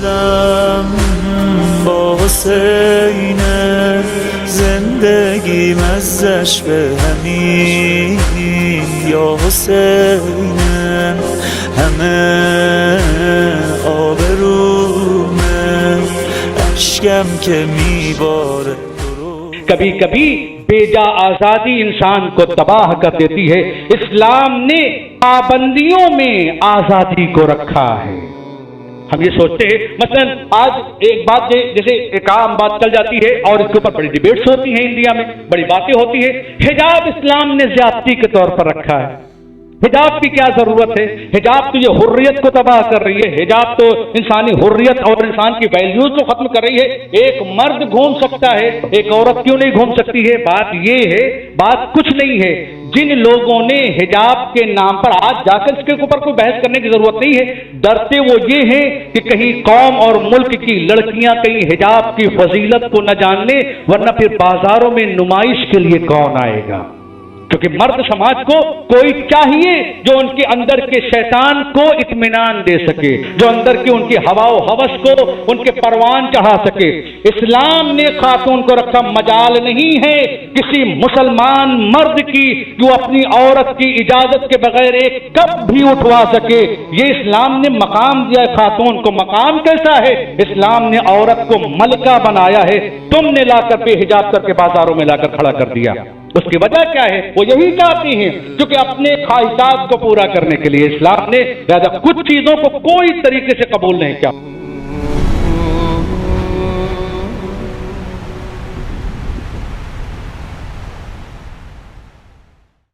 دلم با حسینه، زندگیم ازش به همین یا حسینه، همه آبرومه، اشکم که میباره. کبھی کبھی بیجا آزادی انسان کو تباہ کر دیتی ہے. اسلام نے پابندیوں میں آزادی کو رکھا ہے. ہم یہ سوچتے ہیں مثلا آج ایک بات جیسے ایک عام بات چل جاتی ہے اور اس کے اوپر بڑی ڈیبیٹس ہوتی ہیں انڈیا میں، بڑی باتیں ہوتی ہیں. حجاب اسلام نے زیادتی کے طور پر رکھا ہے. حجاب کی کیا ضرورت ہے؟ حجاب تو یہ حریت کو تباہ کر رہی ہے. حجاب تو انسانی حریت اور انسان کی ویلیوز کو ختم کر رہی ہے. ایک مرد گھوم سکتا ہے، ایک عورت کیوں نہیں گھوم سکتی ہے؟ بات یہ ہے، بات کچھ نہیں ہے. جن لوگوں نے حجاب کے نام پر آج جا کر اس کے اوپر کوئی بحث کرنے کی ضرورت نہیں ہے، ڈرتے وہ یہ ہیں کہ کہیں قوم اور ملک کی لڑکیاں کہیں حجاب کی فضیلت کو نہ جان لیں، ورنہ پھر بازاروں میں نمائش کے لیے کون آئے گا؟ کیونکہ مرد سماج کو کوئی چاہیے جو ان کے اندر کے شیطان کو اطمینان دے سکے، جو اندر کی ان کی ہوا و ہوس کو ان کے پروان چڑھا سکے. اسلام نے خاتون کو رکھا، مجال نہیں ہے کسی مسلمان مرد کی جو اپنی عورت کی اجازت کے بغیر ایک کپ بھی اٹھوا سکے. یہ اسلام نے مقام دیا ہے خاتون کو. مقام کیسا ہے؟ اسلام نے عورت کو ملکہ بنایا ہے. تم نے لا کر بے حجاب کر کے بازاروں میں لا کر کھڑا کر دیا. اس کی وجہ کیا ہے؟ وہ یہی چاہتی ہیں کیونکہ اپنے خواہشات کو پورا کرنے کے لیے اسلام نے لہذا کچھ چیزوں کو کوئی طریقے سے قبول نہیں کیا.